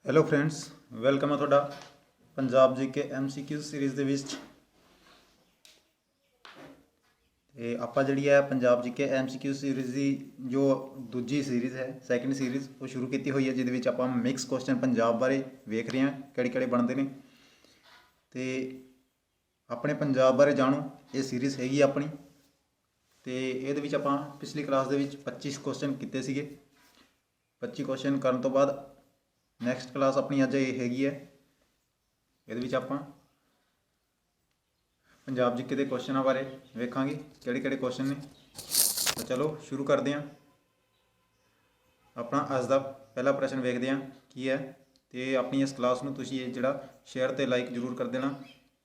Hello friends, welcome ਹੈ ਤੁਹਾਡਾ Punjab GK MCQ series ਦੇ ਵਿੱਚ। ਤੇ ਆਪਾਂ ਜਿਹੜੀ ਹੈ ਪੰਜਾਬ ਜੀਕੇ MCQ ਸੀਰੀਜ਼ ਦੀ ਜੋ ਦੂਜੀ ਸੀਰੀਜ਼ ਹੈ, ਸੈਕਿੰਡ ਸੀਰੀਜ਼ ਉਹ ਸ਼ੁਰੂ ਕੀਤੀ ਹੋਈ ਹੈ, ਜਿਹਦੇ ਵਿੱਚ ਆਪਾਂ ਮਿਕਸ ਕੁਐਸਚਨ ਪੰਜਾਬ ਬਾਰੇ ਵੇਖ ਰਹੇ ਹਾਂ ਕਿਹੜੇ ਕਿਹੜੇ ਬਣਦੇ ਨੇ। ਤੇ ਆਪਣੇ ਪੰਜਾਬ ਬਾਰੇ ਜਾਣੋ, ਇਹ ਸੀਰੀਜ਼ ਹੈਗੀ ਆਪਣੀ। ਤੇ ਇਹਦੇ ਵਿੱਚ ਆਪਾਂ ਪਿਛਲੀ ਕਲਾਸ ਦੇ ਵਿੱਚ 25 ਕੁਐਸਚਨ ਕੀਤੇ ਸੀਗੇ। 25 ਕੁਐਸਚਨ ਕਰਨ ਤੋਂ ਬਾਅਦ ਨੈਕਸਟ ਕਲਾਸ ਆਪਣੀ ਅੱਜ ਇਹ ਹੈਗੀ ਹੈ। ਇਹਦੇ ਵਿੱਚ ਆਪਾਂ ਪੰਜਾਬ ਜੀਕੇ ਦੇ ਕੁਐਸਚਨਾਂ ਬਾਰੇ ਵੇਖਾਂਗੇ ਕਿਹੜੇ ਕਿਹੜੇ ਕੁਐਸਚਨ ਨੇ। ਤਾਂ ਚਲੋ ਸ਼ੁਰੂ ਕਰਦੇ ਹਾਂ। ਆਪਣਾ ਅੱਜ ਦਾ ਪਹਿਲਾ ਪ੍ਰਸ਼ਨ ਵੇਖਦੇ ਹਾਂ ਕੀ ਹੈ। ਤੇ ਆਪਣੀ ਇਸ ਕਲਾਸ ਨੂੰ ਤੁਸੀਂ ਇਹ ਜਿਹੜਾ ਸ਼ੇਅਰ ਤੇ ਲਾਈਕ ਜ਼ਰੂਰ ਕਰ ਦੇਣਾ,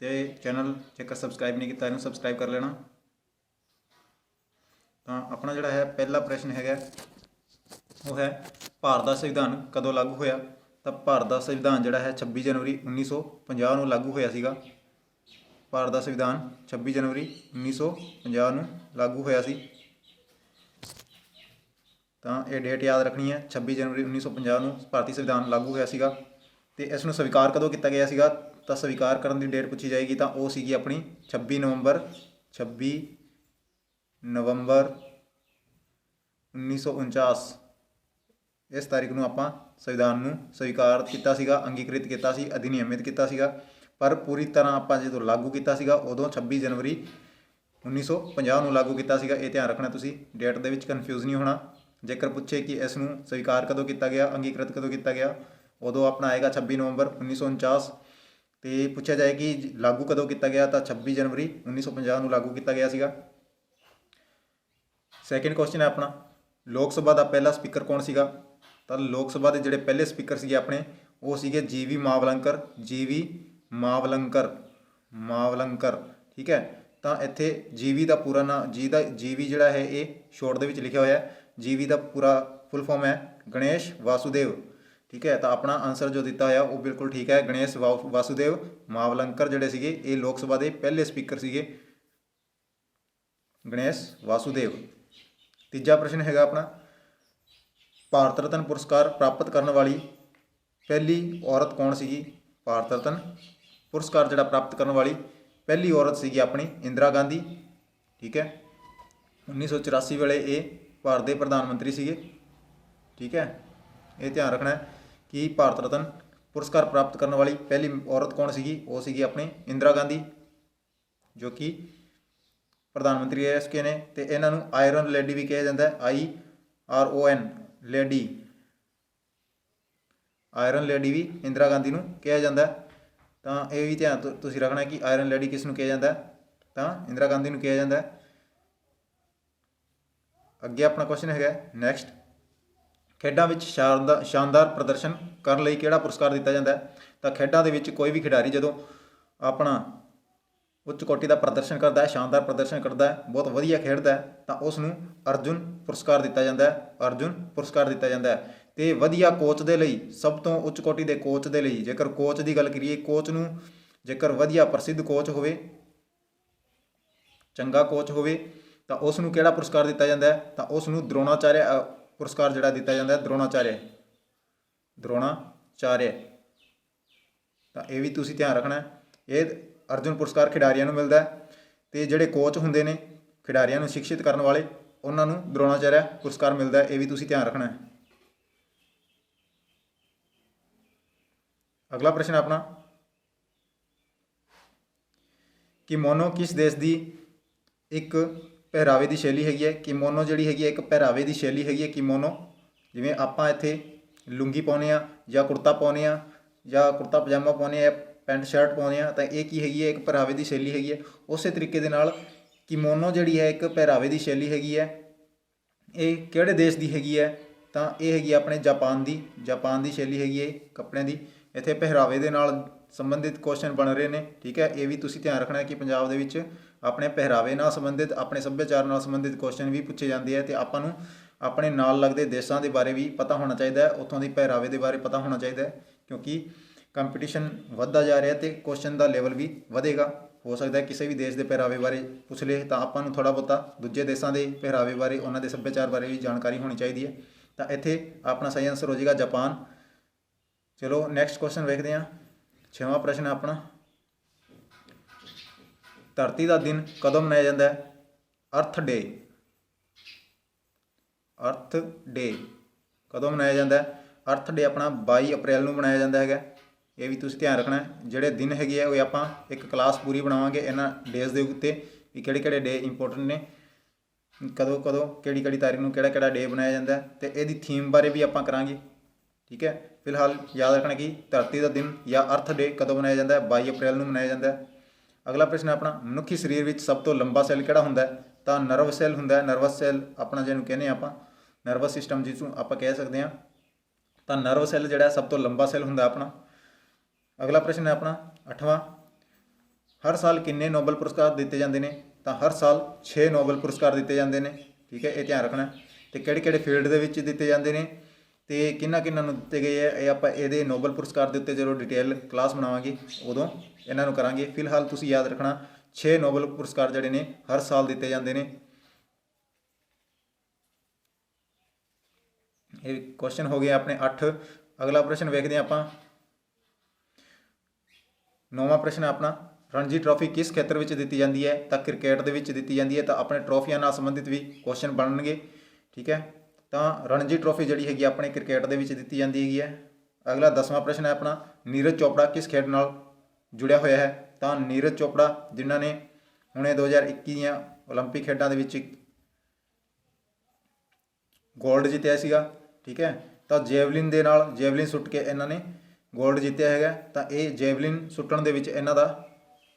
ਤੇ ਚੈਨਲ ਜੇਕਰ ਸਬਸਕ੍ਰਾਈਬ ਨਹੀਂ ਕੀਤਾ ਇਹਨੂੰ ਸਬਸਕ੍ਰਾਈਬ ਕਰ ਲੈਣਾ। ਤਾਂ ਆਪਣਾ ਜਿਹੜਾ ਹੈ ਪਹਿਲਾ ਪ੍ਰਸ਼ਨ ਹੈਗਾ ਉਹ ਹੈ, ਭਾਰਤ ਦਾ ਸੰਵਿਧਾਨ ਕਦੋਂ ਲਾਗੂ ਹੋਇਆ। ਤਾਂ ਭਾਰਤ ਦਾ ਸੰਵਿਧਾਨ ਜਿਹੜਾ ਹੈ 26 ਜਨਵਰੀ 1950 ਨੂੰ ਲਾਗੂ ਹੋਇਆ ਸੀਗਾ। ਭਾਰਤ ਦਾ ਸੰਵਿਧਾਨ 26 ਜਨਵਰੀ 1950 ਨੂੰ ਲਾਗੂ ਹੋਇਆ ਸੀ। ਤਾਂ ਇਹ ਡੇਟ ਯਾਦ ਰੱਖਣੀ ਹੈ, 26 ਜਨਵਰੀ 1950 ਨੂੰ ਭਾਰਤੀ ਸੰਵਿਧਾਨ ਲਾਗੂ ਹੋਇਆ ਸੀਗਾ। ਤੇ ਇਸ ਨੂੰ ਸਵੀਕਾਰ ਕਦੋਂ ਕੀਤਾ ਗਿਆ ਸੀਗਾ, ਤਾਂ ਸਵੀਕਾਰ ਕਰਨ ਦੀ ਡੇਟ ਪੁੱਛੀ ਜਾਏਗੀ ਤਾਂ ਉਹ ਸੀਗੀ ਆਪਣੀ 26 ਨਵੰਬਰ 1949। ਇਸ ਤਾਰੀਖ ਨੂੰ ਆਪਾਂ ਸੰਵਿਧਾਨ ਨੂੰ ਸਵੀਕਾਰ ਕੀਤਾ ਸੀਗਾ, ਅੰਗੀਕ੍ਰਿਤ ਕੀਤਾ ਸੀ, ਅਧਿਨਿਯਮਿਤ ਕੀਤਾ ਸੀਗਾ। ਪਰ ਪੂਰੀ ਤਰ੍ਹਾਂ ਆਪਾਂ ਜਦੋਂ ਲਾਗੂ ਕੀਤਾ ਸੀਗਾ ਉਦੋਂ 26 ਜਨਵਰੀ 1950 ਨੂੰ ਲਾਗੂ ਕੀਤਾ ਸੀਗਾ। ਇਹ ਧਿਆਨ ਰੱਖਣਾ ਤੁਸੀਂ, ਡੇਟ ਦੇ ਵਿੱਚ ਕਨਫਿਊਜ਼ ਨਹੀਂ ਹੋਣਾ। ਜੇਕਰ ਪੁੱਛੇ ਕਿ ਇਸ ਨੂੰ ਸਵੀਕਾਰ ਕਦੋਂ ਕੀਤਾ ਗਿਆ, ਅੰਗੀਕ੍ਰਿਤ ਕਦੋਂ ਕੀਤਾ ਗਿਆ, ਉਦੋਂ ਆਪਣਾ ਆਏਗਾ 26 ਨਵੰਬਰ 1949। ਤੇ ਪੁੱਛਿਆ ਜਾਏ ਕਿ ਲਾਗੂ ਕਦੋਂ ਕੀਤਾ ਗਿਆ ਤਾਂ 26 ਜਨਵਰੀ 1950 ਨੂੰ ਲਾਗੂ ਕੀਤਾ ਗਿਆ ਸੀਗਾ। ਸੈਕਿੰਡ ਕੁਐਸਚਨ ਹੈ ਆਪਣਾ, ਲੋਕ ਸਭਾ ਦਾ ਪਹਿਲਾ ਸਪੀਕਰ ਕੌਣ ਸੀਗਾ। ਤਾਂ ਲੋਕ ਸਭਾ ਦੇ ਜਿਹੜੇ ਪਹਿਲੇ ਸਪੀਕਰ ਸੀਗੇ ਆਪਣੇ ਉਹ ਸੀਗੇ GV ਮਾਵਲੰਕਰ। ਮਾਵਲੰਕਰ ਠੀਕ ਹੈ। ਤਾਂ ਇੱਥੇ GV ਦਾ ਪੂਰਾ ਨਾਮ GV ਜਿਹੜਾ ਹੈ ਇਹ ਸ਼ੋਰਟ ਦੇ ਵਿੱਚ ਲਿਖਿਆ ਹੋਇਆ ਹੈ। GV ਦਾ ਪੂਰਾ ਫੁੱਲ ਫਾਰਮ ਹੈ ਗਣੇਸ਼ ਵਾਸੁਦੇਵ, ਠੀਕ ਹੈ। ਤਾਂ ਆਪਣਾ ਆਨਸਰ ਜੋ ਦਿੱਤਾ ਹੋਇਆ ਉਹ ਬਿਲਕੁਲ ਠੀਕ ਹੈ, ਗਣੇਸ਼ ਵਾਸੁਦੇਵ ਮਾਵਲੰਕਰ ਜਿਹੜੇ ਸੀਗੇ ਇਹ ਲੋਕ ਸਭਾ ਦੇ ਪਹਿਲੇ ਸਪੀਕਰ ਸੀਗੇ, ਗਣੇਸ਼ ਵਾਸੁਦੇਵ। ਤੀਜਾ ਪ੍ਰਸ਼ਨ ਹੈਗਾ ਆਪਣਾ, ਭਾਰਤ ਰਤਨ ਪੁਰਸਕਾਰ ਪ੍ਰਾਪਤ ਕਰਨ ਵਾਲੀ ਪਹਿਲੀ ਔਰਤ ਕੌਣ ਸੀਗੀ। ਭਾਰਤ ਰਤਨ ਪੁਰਸਕਾਰ ਜਿਹੜਾ ਪ੍ਰਾਪਤ ਕਰਨ ਵਾਲੀ ਪਹਿਲੀ ਔਰਤ ਸੀਗੀ ਆਪਣੀ ਇੰਦਰਾ ਗਾਂਧੀ, ਠੀਕ ਹੈ। 1984 ਵੇਲੇ ਇਹ ਭਾਰਤ ਦੇ ਪ੍ਰਧਾਨ ਮੰਤਰੀ ਸੀਗੇ, ਠੀਕ ਹੈ। ਇਹ ਧਿਆਨ ਰੱਖਣਾ ਕਿ ਭਾਰਤ ਰਤਨ ਪੁਰਸਕਾਰ ਪ੍ਰਾਪਤ ਕਰਨ ਵਾਲੀ ਪਹਿਲੀ ਔਰਤ ਕੌਣ ਸੀਗੀ, ਉਹ ਸੀਗੀ ਆਪਣੀ ਇੰਦਰਾ ਗਾਂਧੀ, ਜੋ ਕਿ ਪ੍ਰਧਾਨ ਮੰਤਰੀ ਰਹਿ ਚੁੱਕੇ ਨੇ। ਤੇ ਇਹਨਾਂ ਨੂੰ ਆਇਰਨ ਲੇਡੀ ਵੀ ਕਿਹਾ ਜਾਂਦਾ ਹੈ, IRON ਲੇਡੀ, ਆਇਰਨ ਲੇਡੀ ਵੀ ਇੰਦਰਾ ਗਾਂਧੀ ਨੂੰ ਕਿਹਾ ਜਾਂਦਾ। ਤਾਂ ਇਹ ਵੀ ਧਿਆਨ ਤੁਸੀਂ ਰੱਖਣਾ ਕਿ ਆਇਰਨ ਲੇਡੀ ਕਿਸ ਨੂੰ ਕਿਹਾ ਜਾਂਦਾ, ਤਾਂ ਇੰਦਰਾ ਗਾਂਧੀ ਨੂੰ ਕਿਹਾ ਜਾਂਦਾ। ਅੱਗੇ ਆਪਣਾ ਕੁਐਸਚਨ ਹੈਗਾ ਨੈਕਸਟ, ਖੇਡਾਂ ਵਿੱਚ ਸ਼ਾਨਦਾਰ ਪ੍ਰਦਰਸ਼ਨ ਕਰਨ ਲਈ ਕਿਹੜਾ ਪੁਰਸਕਾਰ ਦਿੱਤਾ ਜਾਂਦਾ। ਤਾਂ ਖੇਡਾਂ ਦੇ ਵਿੱਚ ਕੋਈ ਵੀ ਖਿਡਾਰੀ ਜਦੋਂ ਆਪਣਾ ਉੱਚ ਕੋਟੀ ਦਾ ਪ੍ਰਦਰਸ਼ਨ ਕਰਦਾ ਹੈ, ਸ਼ਾਨਦਾਰ ਪ੍ਰਦਰਸ਼ਨ ਕਰਦਾ ਹੈ, ਬਹੁਤ ਵਧੀਆ ਖੇਡਦਾ ਹੈ, ਤਾਂ ਉਸ ਨੂੰ ਅਰਜੁਨ ਪੁਰਸਕਾਰ ਦਿੱਤਾ ਜਾਂਦਾ ਹੈ। ਅਰਜੁਨ ਪੁਰਸਕਾਰ ਦਿੱਤਾ ਜਾਂਦਾ ਹੈ। ਤੇ ਵਧੀਆ ਕੋਚ ਦੇ ਲਈ, ਸਭ ਤੋਂ ਉੱਚ ਕੋਟੀ ਦੇ ਕੋਚ ਦੇ ਲਈ, ਜੇਕਰ ਕੋਚ ਦੀ ਗੱਲ ਕਰੀਏ, ਕੋਚ ਨੂੰ ਜੇਕਰ ਵਧੀਆ ਪ੍ਰਸਿੱਧ ਕੋਚ ਹੋਵੇ, ਚੰਗਾ ਕੋਚ ਹੋਵੇ, ਤਾਂ ਉਸ ਨੂੰ ਕਿਹੜਾ ਪੁਰਸਕਾਰ ਦਿੱਤਾ ਜਾਂਦਾ ਹੈ, ਤਾਂ ਉਸ ਨੂੰ ਦਰੋਣਾਚਾਰਿਆ ਪੁਰਸਕਾਰ ਜਿਹੜਾ ਦਿੱਤਾ ਜਾਂਦਾ ਹੈ, ਦਰੋਣਾਚਾਰਿਆ। ਤਾਂ ਇਹ ਵੀ ਤੁਸੀਂ ਧਿਆਨ ਰੱਖਣਾ। ਇਹ ਅਰਜੁਨ ਪੁਰਸਕਾਰ ਖਿਡਾਰੀਆਂ ਨੂੰ ਮਿਲਦਾ ਹੈ, ਤੇ ਜਿਹੜੇ ਕੋਚ ਹੁੰਦੇ ਨੇ ਖਿਡਾਰੀਆਂ ਨੂੰ ਸਿੱਖਿਤ ਕਰਨ ਵਾਲੇ, ਉਹਨਾਂ ਨੂੰ ਦਰੋਣਾਚਾਰਿਆ ਪੁਰਸਕਾਰ ਮਿਲਦਾ ਹੈ। ਇਹ ਵੀ ਤੁਸੀਂ ਧਿਆਨ ਰੱਖਣਾ ਹੈ। ਅਗਲਾ ਪ੍ਰਸ਼ਨ ਆਪਣਾ, ਕਿਮੋਨੋ ਕਿਸ ਦੇਸ਼ ਦੀ ਇੱਕ ਪਹਿਰਾਵੇ ਦੀ ਸ਼ੈਲੀ ਹੈਗੀ ਹੈ। ਕਿਮੋਨੋ ਜਿਹੜੀ ਹੈਗੀ ਹੈ ਇੱਕ ਪਹਿਰਾਵੇ ਦੀ ਸ਼ੈਲੀ ਹੈਗੀ ਹੈ। ਕਿਮੋਨੋ ਜਿਵੇਂ ਆਪਾਂ ਇੱਥੇ ਲੁੰਗੀ ਪਾਉਂਦੇ ਹਾਂ ਜਾਂ ਕੁੜਤਾ ਪਾਉਂਦੇ ਹਾਂ ਜਾਂ ਕੁੜਤਾ ਪਜਾਮਾ ਪਾਉਂਦੇ ਹਾਂ, ਪੈਂਟ ਸ਼ਰਟ ਪਾਉਂਦੇ ਹਾਂ, ਤਾਂ ਇਹ ਕੀ ਹੈਗੀ ਹੈ, ਇੱਕ ਪਹਿਰਾਵੇ ਦੀ ਸ਼ੈਲੀ ਹੈਗੀ ਹੈ। ਉਸੇ ਤਰੀਕੇ ਦੇ ਨਾਲ ਕਿਮੋਨੋ ਜਿਹੜੀ ਹੈ ਇੱਕ ਪਹਿਰਾਵੇ ਦੀ ਸ਼ੈਲੀ ਹੈਗੀ ਹੈ। ਇਹ ਕਿਹੜੇ ਦੇਸ਼ ਦੀ ਹੈਗੀ ਹੈ, ਤਾਂ ਇਹ ਹੈਗੀ ਆਪਣੇ ਜਾਪਾਨ ਦੀ ਸ਼ੈਲੀ ਹੈਗੀ ਹੈ ਕੱਪੜਿਆਂ ਦੀ। ਇੱਥੇ ਪਹਿਰਾਵੇ ਦੇ ਨਾਲ ਸੰਬੰਧਿਤ ਕੁਐਸਚਨ ਬਣ ਰਹੇ ਨੇ, ਠੀਕ ਹੈ। ਇਹ ਵੀ ਤੁਸੀਂ ਧਿਆਨ ਰੱਖਣਾ ਕਿ ਪੰਜਾਬ ਦੇ ਵਿੱਚ ਆਪਣੇ ਪਹਿਰਾਵੇ ਨਾਲ ਸੰਬੰਧਿਤ, ਆਪਣੇ ਸੱਭਿਆਚਾਰ ਨਾਲ ਸੰਬੰਧਿਤ ਕੁਐਸਚਨ ਵੀ ਪੁੱਛੇ ਜਾਂਦੇ ਆ। ਤੇ ਆਪਾਂ ਨੂੰ ਆਪਣੇ ਨਾਲ ਲੱਗਦੇ ਦੇਸ਼ਾਂ ਦੇ ਬਾਰੇ ਵੀ ਪਤਾ ਹੋਣਾ ਚਾਹੀਦਾ ਹੈ, ਉੱਥੋਂ ਦੀ ਪਹਿਰਾਵੇ ਦੇ ਬਾਰੇ ਪਤਾ ਹੋਣਾ ਚਾਹੀਦਾ ਹੈ, ਕਿਉਂਕਿ ਕੰਪੀਟੀਸ਼ਨ ਵੱਧਦਾ ਜਾ ਰਿਹਾ ਤੇ ਕੁਐਸਚਨ ਦਾ ਲੈਵਲ ਵੀ ਵਧੇਗਾ। ਹੋ ਸਕਦਾ ਹੈ ਕਿਸੇ ਵੀ ਦੇਸ਼ ਦੇ ਪਹਿਰਾਵੇ ਬਾਰੇ ਪੁੱਛ ਲਏ, ਤਾਂ ਆਪਾਂ ਨੂੰ ਥੋੜ੍ਹਾ ਬਹੁਤਾ ਦੂਜੇ ਦੇਸ਼ਾਂ ਦੇ ਪਹਿਰਾਵੇ ਬਾਰੇ, ਉਹਨਾਂ ਦੇ ਸੱਭਿਆਚਾਰ ਬਾਰੇ ਵੀ ਜਾਣਕਾਰੀ ਹੋਣੀ ਚਾਹੀਦੀ ਹੈ। ਤਾਂ ਇੱਥੇ ਆਪਣਾ ਸਹੀ ਆਨਸਰ ਹੋ ਜਾਏਗਾ ਜਾਪਾਨ। ਚਲੋ ਨੈਕਸਟ ਕੁਐਸਚਨ ਵੇਖਦੇ ਹਾਂ। 6ਵਾਂ ਪ੍ਰਸ਼ਨ ਹੈ ਆਪਣਾ, ਧਰਤੀ ਦਾ ਦਿਨ ਕਦੋਂ ਮਨਾਇਆ ਜਾਂਦਾ ਹੈ? ਅਰਥ ਡੇ। ਅਰਥ ਡੇ ਕਦੋਂ ਮਨਾਇਆ ਜਾਂਦਾ ਹੈ? ਅਰਥ ਡੇ ਆਪਣਾ 22 ਅਪ੍ਰੈਲ ਨੂੰ ਮਨਾਇਆ ਜਾਂਦਾ ਹੈਗਾ। ਇਹ ਵੀ ਤੁਸੀਂ ਧਿਆਨ ਰੱਖਣਾ। ਜਿਹੜੇ ਦਿਨ ਹੈਗੇ ਆ ਉਹ ਆਪਾਂ ਇੱਕ ਕਲਾਸ ਪੂਰੀ ਬਣਾਵਾਂਗੇ ਇਹਨਾਂ ਡੇਜ਼ ਦੇ ਉੱਤੇ ਵੀ ਕਿਹੜੇ ਕਿਹੜੇ ਡੇ ਇੰਪੋਰਟੈਂਟ ਨੇ, ਕਦੋਂ ਕਦੋਂ ਕਿਹੜੀ ਕਿਹੜੀ ਤਾਰੀਖ ਨੂੰ ਕਿਹੜਾ ਕਿਹੜਾ ਡੇ ਬਣਾਇਆ ਜਾਂਦਾ, ਅਤੇ ਇਹਦੀ ਥੀਮ ਬਾਰੇ ਵੀ ਆਪਾਂ ਕਰਾਂਗੇ। ਠੀਕ ਹੈ, ਫਿਲਹਾਲ ਯਾਦ ਰੱਖਣਾ ਕਿ ਧਰਤੀ ਦਾ ਦਿਨ ਜਾਂ ਅਰਥ ਡੇ ਕਦੋਂ ਮਨਾਇਆ ਜਾਂਦਾ ਹੈ? 22 ਅਪ੍ਰੈਲ ਨੂੰ ਮਨਾਇਆ ਜਾਂਦਾ ਹੈ। ਅਗਲਾ ਪ੍ਰਸ਼ਨ ਆਪਣਾ, ਮਨੁੱਖੀ ਸਰੀਰ ਵਿੱਚ ਸਭ ਤੋਂ ਲੰਬਾ ਸੈੱਲ ਕਿਹੜਾ ਹੁੰਦਾ ਹੈ? ਤਾਂ ਨਰਵ ਸੈੱਲ ਹੁੰਦਾ ਹੈ। ਨਰਵਸ ਸੈੱਲ ਆਪਣਾ ਜਿਹਨੂੰ ਕਹਿੰਦੇ ਆਪਾਂ ਨਰਵਸ ਸਿਸਟਮ ਜਿਸਨੂੰ ਆਪਾਂ ਕਹਿ ਸਕਦੇ ਹਾਂ, ਤਾਂ ਨਰਵ ਸੈੱਲ ਜਿਹੜਾ ਸਭ ਤੋਂ ਲੰਬਾ ਸੈੱਲ ਹੁੰਦਾ ਆਪਣਾ। ਅਗਲਾ ਪ੍ਰਸ਼ਨ ਹੈ ਆਪਣਾ 8ਵਾਂ, ਹਰ ਸਾਲ ਕਿੰਨੇ ਨੋਬਲ ਪੁਰਸਕਾਰ ਦਿੱਤੇ ਜਾਂਦੇ ਨੇ? ਤਾਂ ਹਰ ਸਾਲ 6 ਨੋਬਲ ਪੁਰਸਕਾਰ ਦਿੱਤੇ ਜਾਂਦੇ ਨੇ। ਠੀਕ ਹੈ, ਇਹ ਧਿਆਨ ਰੱਖਣਾ। ਅਤੇ ਕਿਹੜੇ ਕਿਹੜੇ ਫੀਲਡ ਦੇ ਵਿੱਚ ਦਿੱਤੇ ਜਾਂਦੇ ਨੇ ਅਤੇ ਕਿਹਨਾਂ ਕਿਹਨਾਂ ਨੂੰ ਦਿੱਤੇ ਗਏ ਹੈ, ਇਹ ਆਪਾਂ ਇਹਦੇ ਨੋਬਲ ਪੁਰਸਕਾਰ ਦੇ ਉੱਤੇ ਜਦੋਂ ਡਿਟੇਲ ਕਲਾਸ ਬਣਾਵਾਂਗੇ ਉਦੋਂ ਇਹਨਾਂ ਨੂੰ ਕਰਾਂਗੇ। ਫਿਲਹਾਲ ਤੁਸੀਂ ਯਾਦ ਰੱਖਣਾ 6 ਨੋਬਲ ਪੁਰਸਕਾਰ ਜਿਹੜੇ ਨੇ ਹਰ ਸਾਲ ਦਿੱਤੇ ਜਾਂਦੇ ਨੇ। ਇਹ ਕੁਐਸਚਨ ਹੋ ਗਏ ਆਪਣੇ 8। ਅਗਲਾ ਪ੍ਰਸ਼ਨ ਵੇਖਦੇ ਹਾਂ ਆਪਾਂ। 9ਵਾਂ ਪ੍ਰਸ਼ਨ ਹੈ ਆਪਣਾ, ਰਣਜੀ ਟਰੋਫੀ ਕਿਸ ਖੇਤਰ ਵਿੱਚ ਦਿੱਤੀ ਜਾਂਦੀ ਹੈ? ਤਾਂ ਕ੍ਰਿਕਟ ਦੇ ਵਿੱਚ ਦਿੱਤੀ ਜਾਂਦੀ ਹੈ। ਤਾਂ ਆਪਣੇ ਟਰੋਫੀਆਂ ਨਾਲ ਸੰਬੰਧਿਤ ਵੀ ਕੁਐਸਚਨ ਬਣਨਗੇ। ਠੀਕ ਹੈ, ਤਾਂ ਰਣਜੀ ਟਰੋਫੀ ਜਿਹੜੀ ਹੈਗੀ ਆਪਣੇ ਕ੍ਰਿਕਟ ਦੇ ਵਿੱਚ ਦਿੱਤੀ ਜਾਂਦੀ ਹੈਗੀ ਹੈ। ਅਗਲਾ 10ਵਾਂ ਪ੍ਰਸ਼ਨ ਹੈ ਆਪਣਾ, ਨੀਰਜ ਚੋਪੜਾ ਕਿਸ ਖੇਡ ਨਾਲ ਜੁੜਿਆ ਹੋਇਆ ਹੈ? ਤਾਂ ਨੀਰਜ ਚੋਪੜਾ ਜਿਨ੍ਹਾਂ ਨੇ ਹੁਣੇ 2021 ਦੀਆਂ ਓਲੰਪਿਕ ਖੇਡਾਂ ਦੇ ਵਿੱਚ ਗੋਲਡ ਜਿੱਤਿਆ ਸੀਗਾ। ਠੀਕ ਹੈ, ਤਾਂ ਜੈਵਲਿਨ ਦੇ ਨਾਲ ਜੈਵਲਿਨ ਸੁੱਟ ਕੇ ਇਹਨਾਂ ਨੇ ਗੋਲਡ ਜਿੱਤਿਆ ਹੈਗਾ। ਤਾਂ ਇਹ ਜੈਵਲਿਨ ਸੁੱਟਣ ਦੇ ਵਿੱਚ ਇਹਨਾਂ ਦਾ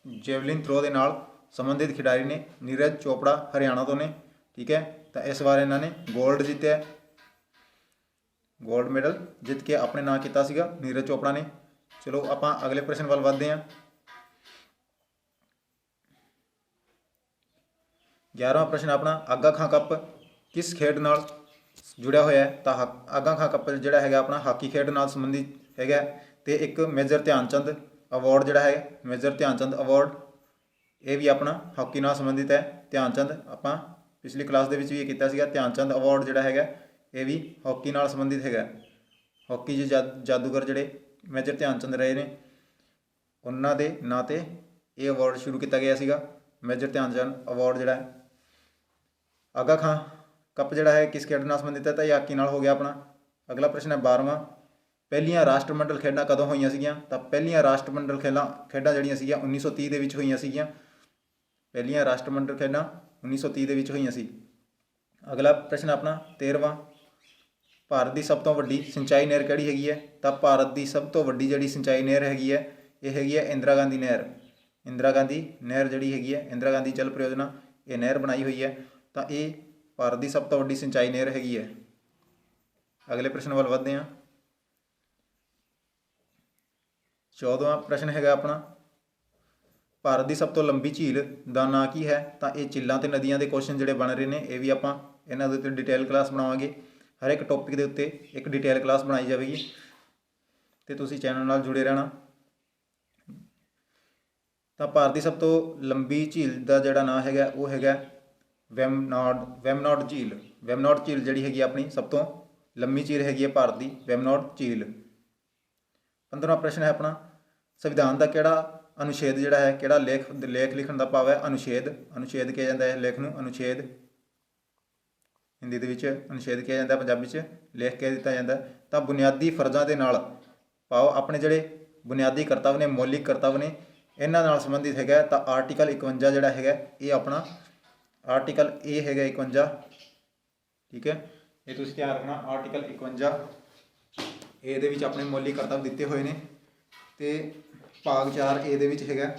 ਜੈਵਲਿਨ ਥਰੋ ਦੇ ਨਾਲ ਸੰਬੰਧਿਤ ਖਿਡਾਰੀ ਨੇ। ਨੀਰਜ ਚੋਪੜਾ ਹਰਿਆਣਾ ਤੋਂ ਨੇ। ਠੀਕ ਹੈ, ਤਾਂ ਇਸ ਵਾਰ ਇਹਨਾਂ ਨੇ ਗੋਲਡ ਜਿੱਤਿਆ, ਗੋਲਡ ਮੈਡਲ ਜਿੱਤ ਕੇ ਆਪਣੇ ਨਾਂ ਕੀਤਾ ਸੀਗਾ ਨੀਰਜ ਚੋਪੜਾ ਨੇ। ਚਲੋ ਆਪਾਂ ਅਗਲੇ ਪ੍ਰਸ਼ਨ ਵੱਲ ਵੱਧਦੇ ਹਾਂ। 11ਵਾਂ ਪ੍ਰਸ਼ਨ ਆਪਣਾ, ਆਗਾ ਖਾਂ ਕੱਪ ਕਿਸ ਖੇਡ ਨਾਲ ਜੁੜਿਆ ਹੋਇਆ ਹੈ? ਤਾਂ ਆਗਾ ਖਾਂ ਕੱਪ ਜਿਹੜਾ ਹੈਗਾ ਆਪਣਾ ਹਾਕੀ ਖੇਡ ਨਾਲ ਸੰਬੰਧਿਤ ਹੈਗਾ। ਅਤੇ ਇੱਕ ਮੇਜਰ ਧਿਆਨ ਚੰਦ ਅਵਾਰਡ ਜਿਹੜਾ ਹੈ, ਮੇਜਰ ਧਿਆਨ ਚੰਦ ਅਵਾਰਡ, ਇਹ ਵੀ ਆਪਣਾ ਹਾਕੀ ਨਾਲ ਸੰਬੰਧਿਤ ਹੈ। ਧਿਆਨ ਚੰਦ ਆਪਾਂ ਪਿਛਲੀ ਕਲਾਸ ਦੇ ਵਿੱਚ ਵੀ ਇਹ ਕੀਤਾ ਸੀਗਾ। ਧਿਆਨ ਚੰਦ ਅਵਾਰਡ ਜਿਹੜਾ ਹੈਗਾ ਇਹ ਵੀ ਹਾਕੀ ਨਾਲ ਸੰਬੰਧਿਤ ਹੈਗਾ। ਹਾਕੀ 'ਚ ਜਾਦੂਗਰ ਜਿਹੜੇ ਮੇਜਰ ਧਿਆਨ ਚੰਦ ਰਹੇ ਨੇ ਉਹਨਾਂ ਦੇ ਨਾਂ 'ਤੇ ਇਹ ਅਵਾਰਡ ਸ਼ੁਰੂ ਕੀਤਾ ਗਿਆ ਸੀਗਾ, ਮੇਜਰ ਧਿਆਨ ਚੰਦ ਅਵਾਰਡ ਜਿਹੜਾ ਹੈ। ਆਗਾ ਖਾਂ ਕੱਪ ਜਿਹੜਾ ਹੈ ਕਿਸ ਖੇਡ ਨਾਲ ਸੰਬੰਧਿਤ ਹੈ? ਤਾਂ ਇਹ ਹਾਕੀ ਨਾਲ ਹੋ ਗਿਆ ਆਪਣਾ। ਅਗਲਾ ਪ੍ਰਸ਼ਨ ਹੈ 12ਵਾਂ, ਪਹਿਲੀਆਂ ਰਾਸ਼ਟਰਮੰਡਲ ਖੇਡਾਂ ਕਦੋਂ ਹੋਈਆਂ ਸੀਗੀਆਂ? ਤਾਂ ਪਹਿਲੀਆਂ ਰਾਸ਼ਟਰਮੰਡਲ ਖੇਡਾਂ ਜਿਹੜੀਆਂ ਸੀਗੀਆਂ 1930 ਦੇ ਵਿੱਚ ਹੋਈਆਂ ਸੀਗੀਆਂ। ਪਹਿਲੀਆਂ ਰਾਸ਼ਟਰਮੰਡਲ ਖੇਡਾਂ 1930 ਦੇ ਵਿੱਚ ਹੋਈਆਂ ਸੀ। ਅਗਲਾ ਪ੍ਰਸ਼ਨ ਆਪਣਾ 13ਵਾਂ, ਭਾਰਤ ਦੀ ਸਭ ਤੋਂ ਵੱਡੀ ਸਿੰਚਾਈ ਨਹਿਰ ਕਿਹੜੀ ਹੈਗੀ ਹੈ? ਤਾਂ ਭਾਰਤ ਦੀ ਸਭ ਤੋਂ ਵੱਡੀ ਜਿਹੜੀ ਸਿੰਚਾਈ ਨਹਿਰ ਹੈਗੀ ਹੈ ਇਹ ਹੈਗੀ ਹੈ ਇੰਦਰਾ ਗਾਂਧੀ ਨਹਿਰ। ਇੰਦਰਾ ਗਾਂਧੀ ਨਹਿਰ ਜਿਹੜੀ ਹੈਗੀ ਹੈ, ਇੰਦਰਾ ਗਾਂਧੀ ਜਲ ਪਰਿਯੋਜਨਾ, ਇਹ ਨਹਿਰ ਬਣਾਈ ਹੋਈ ਹੈ। ਤਾਂ ਇਹ ਭਾਰਤ ਦੀ ਸਭ ਤੋਂ ਵੱਡੀ ਸਿੰਚਾਈ ਨਹਿਰ ਹੈਗੀ ਹੈ। ਅਗਲੇ ਪ੍ਰਸ਼ਨ ਵੱਲ ਵੱਧਦੇ ਹਾਂ। 14ਵਾਂ ਪ੍ਰਸ਼ਨ ਹੈਗਾ ਆਪਣਾ, ਭਾਰਤ ਦੀ ਸਭ ਤੋਂ ਲੰਬੀ ਝੀਲ ਦਾ ਨਾਂ ਕੀ ਹੈ? ਤਾਂ ਇਹ ਝੀਲਾਂ ਅਤੇ ਨਦੀਆਂ ਦੇ ਕੁਐਸਚਨ ਜਿਹੜੇ ਬਣ ਰਹੇ ਨੇ ਇਹ ਵੀ ਆਪਾਂ ਇਹਨਾਂ ਦੇ ਉੱਤੇ ਡਿਟੇਲ ਕਲਾਸ ਬਣਾਵਾਂਗੇ। ਹਰ ਇੱਕ ਟੌਪਿਕ ਦੇ ਉੱਤੇ ਇੱਕ ਡਿਟੇਲ ਕਲਾਸ ਬਣਾਈ ਜਾਵੇਗੀ ਅਤੇ ਤੁਸੀਂ ਚੈਨਲ ਨਾਲ ਜੁੜੇ ਰਹਿਣਾ। ਤਾਂ ਭਾਰਤ ਦੀ ਸਭ ਤੋਂ ਲੰਬੀ ਝੀਲ ਦਾ ਜਿਹੜਾ ਨਾਂ ਹੈਗਾ ਉਹ ਹੈਗਾ ਵੈਮਨੋਡ ਝੀਲ। ਵੈਮਨੋਡ ਝੀਲ ਜਿਹੜੀ ਹੈਗੀ ਆਪਣੀ ਸਭ ਤੋਂ ਲੰਬੀ ਝੀਲ ਹੈਗੀ ਹੈ ਭਾਰਤ ਦੀ, ਵੈਮਨੋਡ ਝੀਲ। 15ਵਾਂ ਪ੍ਰਸ਼ਨ ਹੈ ਆਪਣਾ, ਸੰਵਿਧਾਨ ਦਾ ਕਿਹੜਾ ਅਨੁਛੇਦ ਜਿਹੜਾ ਹੈ, ਕਿਹੜਾ ਲੇਖ ਲਿਖਣ ਦਾ ਭਾਵ ਹੈ ਅਨੁਛੇਦ। ਅਨੁਛੇਦ ਕਿਹਾ ਜਾਂਦਾ ਹੈ ਲੇਖ ਨੂੰ, ਅਨੁਛੇਦ ਹਿੰਦੀ ਦੇ ਵਿੱਚ ਅਨੁਛੇਦ ਕਿਹਾ ਜਾਂਦਾ, ਪੰਜਾਬੀ 'ਚ ਲੇਖ ਕਹਿ ਦਿੱਤਾ ਜਾਂਦਾ। ਤਾਂ ਬੁਨਿਆਦੀ ਫਰਜ਼ਾਂ ਦੇ ਨਾਲ ਭਾਵ ਆਪਣੇ ਜਿਹੜੇ ਬੁਨਿਆਦੀ ਕਰਤੱਵ ਨੇ, ਮੌਲਿਕ ਕਰਤੱਵ ਨੇ, ਇਹਨਾਂ ਨਾਲ ਸੰਬੰਧਿਤ ਹੈਗਾ। ਤਾਂ ਆਰਟੀਕਲ 51 ਜਿਹੜਾ ਹੈਗਾ ਇਹ ਆਪਣਾ ਆਰਟੀਕਲ ਇਹ ਹੈਗਾ 51। ਠੀਕ ਹੈ, ਇਹ ਤੁਸੀਂ ਧਿਆਨ ਰੱਖਣਾ। ਆਰਟੀਕਲ 51 ਇਹਦੇ ਵਿੱਚ ਆਪਣੇ ਮੌਲਿਕ ਕਰਤੱਵ ਦਿੱਤੇ ਹੋਏ ਨੇ। ਅਤੇ ਭਾਗ 4 ਏ ਦੇ ਵਿੱਚ ਹੈਗਾ,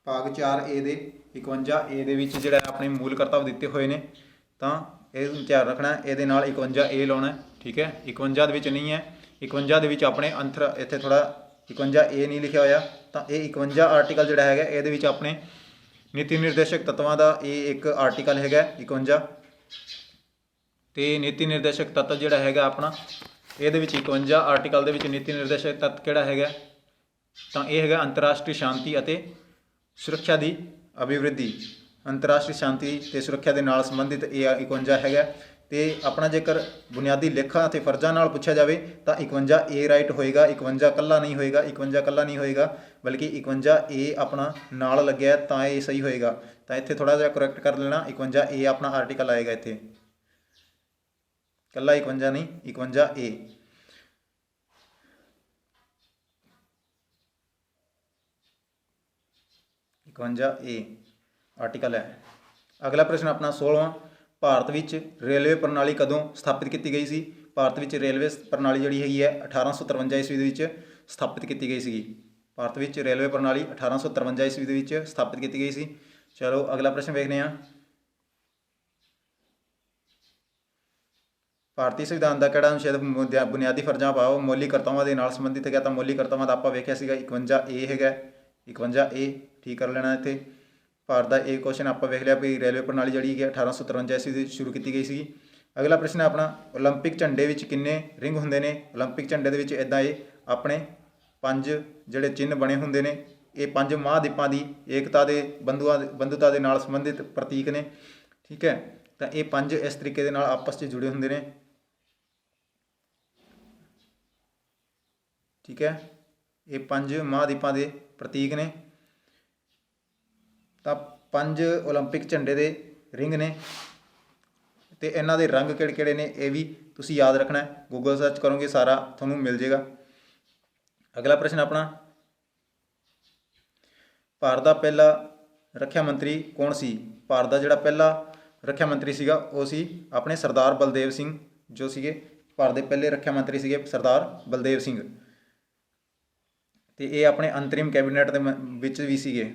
ਭਾਗ 4 ਏ ਦੇ 51 ਏ ਦੇ ਵਿੱਚ ਜਿਹੜਾ ਆਪਣੇ ਮੂਲ ਕਰਤੱਵ ਦਿੱਤੇ ਹੋਏ ਨੇ। ਤਾਂ ਇਹ ਧਿਆਨ ਰੱਖਣਾ, ਇਹਦੇ ਨਾਲ 51 ਏ ਲਾਉਣਾ। ਠੀਕ ਹੈ, 51 ਦੇ ਵਿੱਚ ਨਹੀਂ ਹੈ, 51 ਦੇ ਵਿੱਚ ਆਪਣੇ ਅੰਤਰ ਇੱਥੇ ਥੋੜ੍ਹਾ 51 ਏ ਨਹੀਂ ਲਿਖਿਆ ਹੋਇਆ। ਤਾਂ ਇਹ 51 ਆਰਟੀਕਲ ਜਿਹੜਾ ਹੈਗਾ ਇਹਦੇ ਵਿੱਚ ਆਪਣੇ ਨੀਤੀ ਨਿਰਦੇਸ਼ਕ ਤੱਤਾਂ ਦਾ ਇਹ ਇੱਕ ਆਰਟੀਕਲ ਹੈਗਾ 51। ਅਤੇ ਨੀਤੀ ਨਿਰਦੇਸ਼ਕ ਤੱਤ ਜਿਹੜਾ ਹੈਗਾ ਆਪਣਾ ਇਹਦੇ ਵਿੱਚ 51 ਆਰਟੀਕਲ ਦੇ ਵਿੱਚ ਨੀਤੀ ਨਿਰਦੇਸ਼ਕ ਤੱਤ ਕਿਹੜਾ ਹੈਗਾ? ਤਾਂ ਇਹ ਹੈਗਾ ਅੰਤਰਰਾਸ਼ਟਰੀ ਸ਼ਾਂਤੀ ਅਤੇ ਸੁਰੱਖਿਆ ਦੀ ਅਭਿਵਿਰਧੀ। ਅੰਤਰਰਾਸ਼ਟਰੀ ਸ਼ਾਂਤੀ ਅਤੇ ਸੁਰੱਖਿਆ ਦੇ ਨਾਲ ਸੰਬੰਧਿਤ ਇਹ 51 ਹੈਗਾ। ਤੇ ਆਪਣਾ ਜੇਕਰ ਬੁਨਿਆਦੀ ਲੇਖਾਂ ਅਤੇ ਫਰਜ਼ਾਂ ਨਾਲ ਪੁੱਛਿਆ ਜਾਵੇ ਤਾਂ 51 ਏ ਰਾਈਟ ਹੋਏਗਾ। 51 ਕੱਲਾ ਨਹੀਂ ਹੋਏਗਾ, 51 ਕੱਲਾ ਨਹੀਂ ਹੋਏਗਾ, ਬਲਕਿ 51 ਏ ਆਪਣਾ ਨਾਲ ਲੱਗਿਆ ਤਾਂ ਇਹ ਸਹੀ ਹੋਏਗਾ। ਤਾਂ ਇੱਥੇ ਥੋੜਾ ਜਿਹਾ ਕਰੈਕਟ ਕਰ ਲੈਣਾ, 51 ਏ ਆਪਣਾ ਆਰਟੀਕਲ ਆਏਗਾ ਇੱਥੇ, ਕੱਲਾ 51 ਨਹੀਂ, 51 ਏ। ਏ ਆਰਟੀਕਲ है। अगला प्रश्न अपना 16वां, ਭਾਰਤ ਵਿੱਚ ਰੇਲਵੇ ਪ੍ਰਣਾਲੀ ਕਦੋਂ ਸਥਾਪਿਤ ਕੀਤੀ ਗਈ ਸੀ? ਭਾਰਤ ਵਿੱਚ ਰੇਲਵੇ ਪ੍ਰਣਾਲੀ ਜਿਹੜੀ ਹੈਗੀ ਹੈ 1853 ਈਸਵੀ ਦੇ ਵਿੱਚ ਸਥਾਪਿਤ ਕੀਤੀ ਗਈ ਸੀਗੀ। ਭਾਰਤ ਵਿੱਚ ਰੇਲਵੇ ਪ੍ਰਣਾਲੀ 1853 ਈਸਵੀ ਦੇ ਵਿੱਚ ਸਥਾਪਿਤ ਕੀਤੀ ਗਈ ਸੀ। ਚਲੋ ਅਗਲਾ ਪ੍ਰਸ਼ਨ ਵੇਖਦੇ ਹਾਂ। ਭਾਰਤੀ ਸੰਵਿਧਾਨ ਦਾ ਕਿਹੜਾ ਅਨੁਛੇਦ ਬੁਨਿਆਦੀ ਫਰਜ਼ਾਂ ਪਾਓ ਮੌਲਿਕ ਕਰਤੱਵਾਂ ਦੇ ਨਾਲ ਸੰਬੰਧਿਤ ਹੈਗਾ? ਤਾਂ ਮੌਲਿਕ ਕਰਤੱਵਾਂ ਦਾ ਆਪਾਂ ਵੇਖਿਆ ਸੀਗਾ 51 ਏ ਹੈਗਾ, 51 ਏ ਠੀਕ ਕਰ ਲੈਣਾ ਇੱਥੇ। ਭਾਰਤ ਦਾ ਇਹ ਕੁਐਸਚਨ ਆਪਾਂ ਵੇਖ ਲਿਆ ਵੀ ਰੇਲਵੇ ਪ੍ਰਣਾਲੀ ਜਿਹੜੀ ਹੈਗੀ 1853 ਈਸਵੀ ਦੇ ਵਿੱਚ ਸ਼ੁਰੂ ਕੀਤੀ ਗਈ ਸੀ। ਅਗਲਾ ਪ੍ਰਸ਼ਨ ਹੈ ਆਪਣਾ ਓਲੰਪਿਕ ਝੰਡੇ ਵਿੱਚ ਕਿੰਨੇ ਰਿੰਗ ਹੁੰਦੇ ਨੇ? ਓਲੰਪਿਕ ਝੰਡੇ ਦੇ ਵਿੱਚ ਇੱਦਾਂ ਇਹ ਆਪਣੇ 5 ਜਿਹੜੇ ਚਿੰਨ੍ਹ ਬਣੇ ਹੁੰਦੇ ਨੇ, ਇਹ 5 ਮਹਾਂਦੀਪਾਂ ਦੀ ਏਕਤਾ ਦੇ ਬੰਧੁਤਾ ਦੇ ਨਾਲ ਸੰਬੰਧਿਤ ਪ੍ਰਤੀਕ ਨੇ, ਠੀਕ ਹੈ। ਤਾਂ ਇਹ 5 ਇਸ ਤਰੀਕੇ ਦੇ ਨਾਲ ਆਪਸ 'ਚ ਜੁੜੇ ਹੁੰਦੇ ਨੇ, ਠੀਕ ਹੈ। ਇਹ 5 ਮਹਾਂਦੀਪਾਂ ਦੇ ਪ੍ਰਤੀਕ ਨੇ। ਤਾਂ 5 ਓਲੰਪਿਕ ਝੰਡੇ ਦੇ ਰਿੰਗ ਨੇ ਤੇ ਇਹਨਾਂ ਦੇ ਰੰਗ ਕਿਹੜੇ ਕਿਹੜੇ ਨੇ ਇਹ ਵੀ ਤੁਸੀਂ ਯਾਦ ਰੱਖਣਾ, ਗੂਗਲ ਸਰਚ ਕਰੋਗੇ ਸਾਰਾ ਤੁਹਾਨੂੰ ਮਿਲ ਜਾਏਗਾ। ਅਗਲਾ ਪ੍ਰਸ਼ਨ ਆਪਣਾ ਭਾਰਤ ਦਾ ਪਹਿਲਾ ਰੱਖਿਆ ਮੰਤਰੀ ਕੌਣ ਸੀ? ਭਾਰਤ ਦਾ ਜਿਹੜਾ ਪਹਿਲਾ ਰੱਖਿਆ ਮੰਤਰੀ ਸੀਗਾ ਉਹ ਸੀ ਆਪਣੇ ਸਰਦਾਰ ਬਲਦੇਵ ਸਿੰਘ, ਜੋ ਸੀਗੇ ਭਾਰਤ ਦੇ ਪਹਿਲੇ ਰੱਖਿਆ ਮੰਤਰੀ ਸੀਗੇ ਸਰਦਾਰ ਬਲਦੇਵ ਸਿੰਘ, ਤੇ ਇਹ ਆਪਣੇ ਅੰਤਰਿਮ ਕੈਬਨਿਟ ਦੇ ਵਿੱਚ ਵੀ ਸੀਗੇ।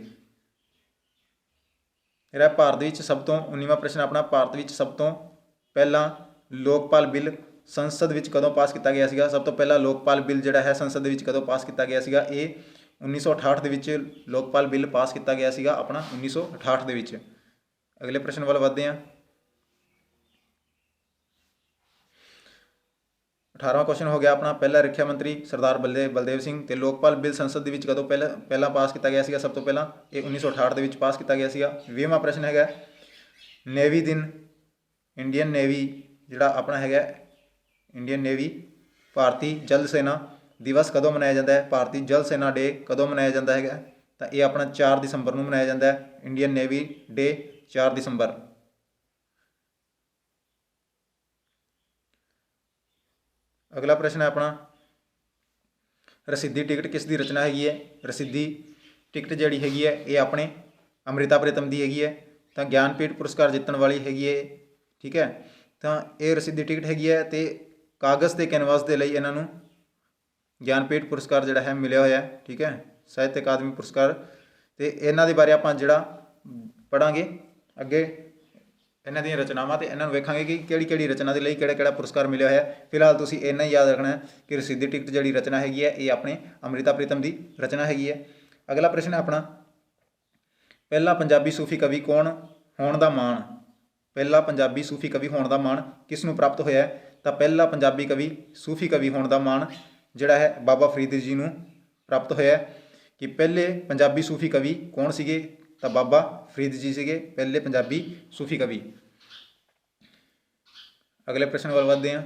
ਜਿਹੜਾ ਭਾਰਤ ਵਿੱਚ ਸਭ ਤੋਂ 19ਵਾਂ ਪ੍ਰਸ਼ਨ ਆਪਣਾ ਭਾਰਤ ਵਿੱਚ ਸਭ ਤੋਂ ਪਹਿਲਾਂ ਲੋਕਪਾਲ ਬਿੱਲ ਸੰਸਦ ਵਿੱਚ ਕਦੋਂ ਪਾਸ ਕੀਤਾ ਗਿਆ ਸੀਗਾ? ਸਭ ਤੋਂ ਪਹਿਲਾਂ ਲੋਕਪਾਲ ਬਿੱਲ ਜਿਹੜਾ ਹੈ ਸੰਸਦ ਦੇ ਵਿੱਚ ਕਦੋਂ ਪਾਸ ਕੀਤਾ ਗਿਆ ਸੀਗਾ? ਇਹ 1968 ਦੇ ਵਿੱਚ ਲੋਕਪਾਲ ਬਿੱਲ ਪਾਸ ਕੀਤਾ ਗਿਆ ਸੀਗਾ ਆਪਣਾ 1968 ਦੇ ਵਿੱਚ। ਅਗਲੇ ਪ੍ਰਸ਼ਨ ਵੱਲ ਵਧਦੇ ਹਾਂ। 18ਵਾਂ ਕੁਐਸਚਨ ਹੋ ਗਿਆ ਆਪਣਾ ਪਹਿਲਾ ਰੱਖਿਆ ਮੰਤਰੀ ਸਰਦਾਰ ਬਲਦੇਵ ਸਿੰਘ ਤੇ ਲੋਕਪਾਲ ਬਿੱਲ ਸੰਸਦ ਦੇ ਵਿੱਚ ਕਦੋਂ ਪਹਿਲਾਂ ਪਾਸ ਕੀਤਾ ਗਿਆ ਸੀਗਾ? ਸਭ ਤੋਂ ਪਹਿਲਾਂ ਇਹ 1968 ਦੇ ਵਿੱਚ ਪਾਸ ਕੀਤਾ ਗਿਆ ਸੀਗਾ। 20ਵਾਂ ਪ੍ਰਸ਼ਨ ਹੈਗਾ ਨੇਵੀ ਦਿਨ, ਇੰਡੀਅਨ ਨੇਵੀ ਜਿਹੜਾ ਆਪਣਾ ਹੈਗਾ ਇੰਡੀਅਨ ਨੇਵੀ ਭਾਰਤੀ ਜਲ ਸੈਨਾ ਦਿਵਸ ਕਦੋਂ ਮਨਾਇਆ ਜਾਂਦਾ ਹੈ? ਭਾਰਤੀ ਜਲ ਸੈਨਾ ਡੇ ਕਦੋਂ ਮਨਾਇਆ ਜਾਂਦਾ ਹੈਗਾ? ਤਾਂ ਇਹ ਆਪਣਾ 4 ਦਸੰਬਰ ਨੂੰ ਮਨਾਇਆ ਜਾਂਦਾ ਹੈ, ਇੰਡੀਅਨ ਨੇਵੀ ਡੇ 4 ਦਸੰਬਰ। ਅਗਲਾ ਪ੍ਰਸ਼ਨ ਹੈ ਆਪਣਾ ਰਸੀਦੀ ਟਿਕਟ ਕਿਸ ਦੀ ਰਚਨਾ ਹੈਗੀ ਹੈ? ਰਸੀਦੀ ਟਿਕਟ ਜਿਹੜੀ ਹੈਗੀ ਹੈ ਇਹ ਆਪਣੇ ਅੰਮ੍ਰਿਤਾ ਪ੍ਰੀਤਮ ਦੀ ਹੈਗੀ ਹੈ। ਤਾਂ ਗਿਆਨਪੀਠ ਪੁਰਸਕਾਰ ਜਿੱਤਣ ਵਾਲੀ ਹੈਗੀ ਹੈ, ਠੀਕ ਹੈ। ਤਾਂ ਇਹ ਰਸੀਦੀ ਟਿਕਟ ਹੈਗੀ ਹੈ ਤੇ ਕਾਗਜ਼ ਤੇ ਕੈਨਵਾਸ ਦੇ ਲਈ ਇਹਨਾਂ ਨੂੰ ਗਿਆਨਪੀਠ ਪੁਰਸਕਾਰ ਜਿਹੜਾ ਹੈ ਮਿਲਿਆ ਹੋਇਆ, ਠੀਕ ਹੈ, ਸਾਹਿਤ ਅਕਾਦਮੀ ਪੁਰਸਕਾਰ। ਤੇ ਇਹਨਾਂ ਦੇ ਬਾਰੇ ਆਪਾਂ ਜਿਹੜਾ ਪੜ੍ਹਾਂਗੇ ਅੱਗੇ ਇਹਨਾਂ ਦੀਆਂ ਰਚਨਾਵਾਂ ਤੇ ਇਹਨਾਂ ਨੂੰ ਵੇਖਾਂਗੇ ਕਿ ਕਿਹੜੀ ਕਿਹੜੀ ਰਚਨਾ ਦੇ ਲਈ ਕਿਹੜਾ ਕਿਹੜਾ ਪੁਰਸਕਾਰ ਮਿਲਿਆ ਹੋਇਆ। ਫਿਲਹਾਲ ਤੁਸੀਂ ਇੰਨਾ ਹੀ ਯਾਦ ਰੱਖਣਾ ਕਿ ਰਸੀਦੀ ਟਿਕਟ ਜਿਹੜੀ ਰਚਨਾ ਹੈਗੀ ਹੈ ਇਹ ਆਪਣੇ ਅੰਮ੍ਰਿਤਾ ਪ੍ਰੀਤਮ ਦੀ ਰਚਨਾ ਹੈਗੀ ਹੈ। ਅਗਲਾ ਪ੍ਰਸ਼ਨ ਹੈ ਆਪਣਾ ਪਹਿਲਾ ਪੰਜਾਬੀ ਸੂਫੀ ਕਵੀ ਕੌਣ ਹੋਣ ਦਾ ਮਾਣ? ਪਹਿਲਾ ਪੰਜਾਬੀ ਸੂਫੀ ਕਵੀ ਹੋਣ ਦਾ ਮਾਣ ਕਿਸ ਨੂੰ ਪ੍ਰਾਪਤ ਹੋਇਆ? ਤਾਂ ਪਹਿਲਾ ਪੰਜਾਬੀ ਕਵੀ ਸੂਫੀ ਕਵੀ ਹੋਣ ਦਾ ਮਾਣ ਜਿਹੜਾ ਹੈ ਬਾਬਾ ਫਰੀਦ ਜੀ ਨੂੰ ਪ੍ਰਾਪਤ ਹੋਇਆ। ਕਿ ਪਹਿਲੇ ਪੰਜਾਬੀ ਸੂਫੀ ਕਵੀ ਕੌਣ ਸੀਗੇ? ਤਾਂ ਬਾਬਾ ਫਰੀਦ ਜੀ ਸੀਗੇ ਪਹਿਲੇ ਪੰਜਾਬੀ ਸੂਫੀ ਕਵੀ। ਅਗਲੇ ਪ੍ਰਸ਼ਨ ਵੱਲ ਵਧਦੇ ਹਾਂ।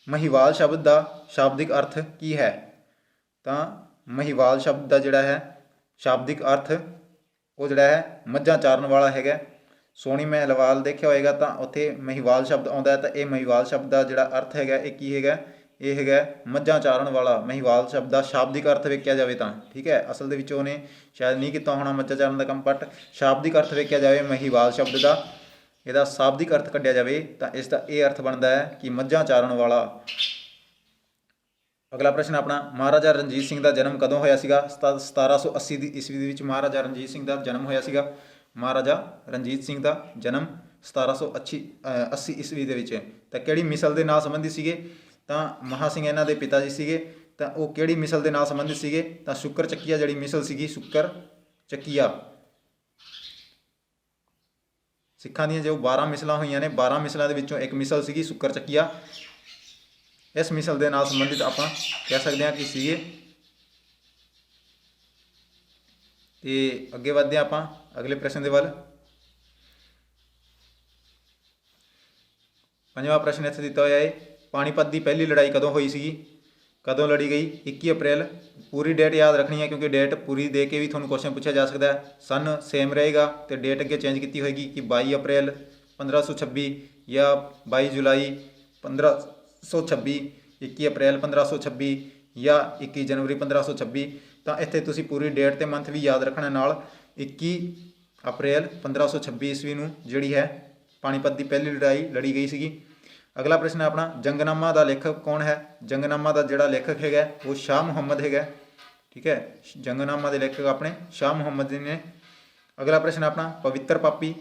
ਮਹੀਵਾਲ ਸ਼ਬਦ ਦਾ ਸ਼ਾਬਦਿਕ ਅਰਥ ਕੀ ਹੈ? ਤਾਂ ਮਹੀਵਾਲ ਸ਼ਬਦ ਦਾ ਜਿਹੜਾ ਹੈ ਸ਼ਾਬਦਿਕ ਅਰਥ ਉਹ ਜਿਹੜਾ ਹੈ ਮੱਝਾਂ ਚਾਰਨ ਵਾਲਾ ਹੈਗਾ। ਸੋਹਣੀ ਮਹਿਲਵਾਲ ਦੇਖਿਆ ਹੋਏਗਾ ਤਾਂ ਉੱਥੇ ਮਹੀਵਾਲ ਸ਼ਬਦ ਆਉਂਦਾ ਹੈ। ਤਾਂ ਇਹ ਮਹੀਵਾਲ ਸ਼ਬਦ ਦਾ ਜਿਹੜਾ ਅਰਥ ਹੈਗਾ ਇਹ ਕੀ ਹੈਗਾ? ਇਹ ਹੈਗਾ ਮੱਝਾਂ ਚਾਰਨ ਵਾਲਾ। ਮਹੀਵਾਲ ਸ਼ਬਦ ਦਾ ਸ਼ਾਬਦਿਕ ਅਰਥ ਵੇਖਿਆ ਜਾਵੇ ਤਾਂ, ਠੀਕ ਹੈ, ਅਸਲ ਦੇ ਵਿੱਚ ਉਹਨੇ ਸ਼ਾਇਦ ਨਹੀਂ ਕੀਤਾ ਹੋਣਾ ਮੱਝਾਂ ਚਾਰਨ ਦਾ ਕੰਮ, ਬਟ ਸ਼ਾਬਦਿਕ ਅਰਥ ਵੇਖਿਆ ਜਾਵੇ ਮਹੀਵਾਲ ਸ਼ਬਦ ਦਾ, ਇਹਦਾ ਸ਼ਾਬਦਿਕ ਅਰਥ ਕੱਢਿਆ ਜਾਵੇ ਤਾਂ ਇਸ ਦਾ ਇਹ ਅਰਥ ਬਣਦਾ ਹੈ ਕਿ ਮੱਝਾਂ ਚਾਰਨ ਵਾਲਾ। ਅਗਲਾ ਪ੍ਰਸ਼ਨ ਆਪਣਾ ਮਹਾਰਾਜਾ ਰਣਜੀਤ ਸਿੰਘ ਦਾ ਜਨਮ ਕਦੋਂ ਹੋਇਆ ਸੀਗਾ? 1780 ਦੀ ਈਸਵੀ ਦੇ ਵਿੱਚ ਮਹਾਰਾਜਾ ਰਣਜੀਤ ਸਿੰਘ ਦਾ ਜਨਮ ਹੋਇਆ ਸੀਗਾ। ਮਹਾਰਾਜਾ ਰਣਜੀਤ ਸਿੰਘ ਦਾ ਜਨਮ 1780 ਈਸਵੀ ਦੇ ਵਿੱਚ। ਤਾਂ ਕਿਹੜੀ ਮਿਸਲ ਦੇ ਨਾਲ ਸੰਬੰਧਿਤ ਸੀਗੇ? ਤਾਂ ਮਹਾ ਸਿੰਘ ਇਹਨਾਂ ਦੇ ਪਿਤਾ ਜੀ ਸੀਗੇ। ਤਾਂ ਉਹ ਕਿਹੜੀ ਮਿਸਲ ਦੇ ਨਾਲ ਸੰਬੰਧਿਤ ਸੀਗੇ? ਤਾਂ ਸ਼ੁੱਕਰ ਚੱਕੀਆ ਜਿਹੜੀ ਮਿਸਲ ਸੀਗੀ, ਸ਼ੁੱਕਰ ਚੱਕੀਆ। ਸਿੱਖਾਂ ਦੀਆਂ ਜੋ 12 ਮਿਸਲਾਂ ਹੋਈਆਂ ਨੇ, 12 ਮਿਸਲਾਂ ਦੇ ਵਿੱਚੋਂ ਇੱਕ ਮਿਸਲ ਸੀਗੀ ਸ਼ੁੱਕਰ ਚੱਕੀਆ। ਇਸ ਮਿਸਲ ਦੇ ਨਾਲ ਸੰਬੰਧਿਤ ਆਪਾਂ ਕਹਿ ਸਕਦੇ ਹਾਂ ਕਿ ਸੀਗੇ। ਤੇ ਅੱਗੇ ਵਧਦੇ ਹਾਂ ਆਪਾਂ ਅਗਲੇ ਪ੍ਰਸ਼ਨ ਦੇ ਵੱਲ। ਪੰਜਵਾਂ ਪ੍ਰਸ਼ਨ ਇੱਥੇ ਦਿੱਤਾ ਹੋਇਆ ਹੈ, ਪਾਣੀਪਤ ਦੀ ਪਹਿਲੀ ਲੜਾਈ ਕਦੋਂ ਹੋਈ ਸੀਗੀ, ਕਦੋਂ ਲੜੀ ਗਈ, 21 ਅਪ੍ਰੈਲ। ਪੂਰੀ ਡੇਟ ਯਾਦ ਰੱਖਣੀ ਹੈ ਕਿਉਂਕਿ ਡੇਟ ਪੂਰੀ ਦੇ ਕੇ ਵੀ ਤੁਹਾਨੂੰ ਕੁਐਸਚਨ ਪੁੱਛਿਆ ਜਾ ਸਕਦਾ ਹੈ। ਸਨ ਸੇਮ ਰਹੇਗਾ ਤੇ ਡੇਟ ਅੱਗੇ ਚੇਂਜ ਕੀਤੀ ਹੋਏਗੀ ਕਿ 22 ਅਪ੍ਰੈਲ 1526 ਜਾਂ 22 ਜੁਲਾਈ 1526, 21 ਅਪ੍ਰੈਲ 1526 ਜਾਂ 21 ਜਨਵਰੀ 1526। ਤਾਂ ਇੱਥੇ ਤੁਸੀਂ ਪੂਰੀ ਡੇਟ ਤੇ ਮੰਥ ਵੀ ਯਾਦ ਰੱਖਣਾ ਨਾਲ। 21 ਅਪ੍ਰੈਲ 1526 ਈਸਵੀ ਨੂੰ ਜਿਹੜੀ ਹੈ ਪਾਣੀਪਤ ਦੀ ਪਹਿਲੀ ਲੜਾਈ ਲੜੀ ਗਈ ਸੀਗੀ। ਅਗਲਾ ਪ੍ਰਸ਼ਨ ਹੈ ਆਪਣਾ, ਜੰਗਨਾਮਾ ਦਾ ਲੇਖਕ ਕੌਣ ਹੈ। ਜੰਗਨਾਮਾ ਦਾ ਜਿਹੜਾ ਲੇਖਕ ਹੈਗਾ ਉਹ ਸ਼ਾਹ ਮੁਹੰਮਦ ਹੈਗਾ। ਠੀਕ ਹੈ, ਜੰਗਨਾਮਾ ਦੇ ਲੇਖਕ ਆਪਣੇ ਸ਼ਾਹ ਮੁਹੰਮਦ ਜੀ ਨੇ। ਅਗਲਾ ਪ੍ਰਸ਼ਨ ਆਪਣਾ, ਪਵਿੱਤਰ ਪਾਪੀ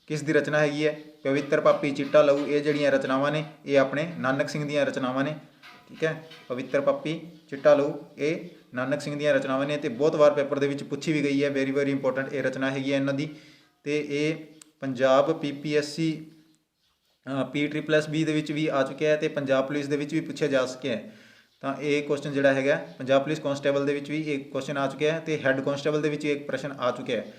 ਕਿਸ ਦੀ ਰਚਨਾ ਹੈਗੀ ਹੈ। ਪਵਿੱਤਰ ਪਾਪੀ, ਚਿੱਟਾ ਲਹੂ, ਇਹ ਜਿਹੜੀਆਂ ਰਚਨਾਵਾਂ ਨੇ ਇਹ ਆਪਣੇ ਨਾਨਕ ਸਿੰਘ ਦੀਆਂ ਰਚਨਾਵਾਂ ਨੇ। ਠੀਕ ਹੈ, ਪਵਿੱਤਰ ਪਾਪੀ, ਚਿੱਟਾ ਲਹੂ ਇਹ ਨਾਨਕ ਸਿੰਘ ਦੀਆਂ ਰਚਨਾਵਾਂ ਨੇ ਤੇ ਬਹੁਤ ਵਾਰ ਪੇਪਰ ਦੇ ਵਿੱਚ ਪੁੱਛੀ ਵੀ ਗਈ ਹੈ। ਵੈਰੀ ਵੈਰੀ ਇੰਪੋਰਟੈਂਟ ਇਹ ਰਚਨਾ ਹੈਗੀ ਹੈ ਇਹਨਾਂ ਦੀ। ਤੇ ਇਹ ਪੰਜਾਬ PPSC PSSB ਦੇ ਵਿੱਚ ਵੀ ਆ ਚੁੱਕਿਆ ਹੈ ਤੇ ਪੰਜਾਬ ਪੁਲਿਸ ਦੇ ਵਿੱਚ ਵੀ ਪੁੱਛਿਆ ਜਾ ਸਕਿਆ ਹੈ। ਤਾਂ ਇਹ ਕੁਐਸਚਨ ਜਿਹੜਾ ਹੈਗਾ ਪੰਜਾਬ ਪੁਲਿਸ ਕਾਂਸਟੇਬਲ ਦੇ ਵਿੱਚ ਵੀ ਇੱਕ ਕੁਐਸਚਨ ਆ ਚੁੱਕਿਆ ਹੈ ਤੇ ਹੈੱਡ ਕਾਂਸਟੇਬਲ ਦੇ ਵਿੱਚ ਇੱਕ ਪ੍ਰਸ਼ਨ ਆ ਚੁੱਕਿਆ ਹੈ।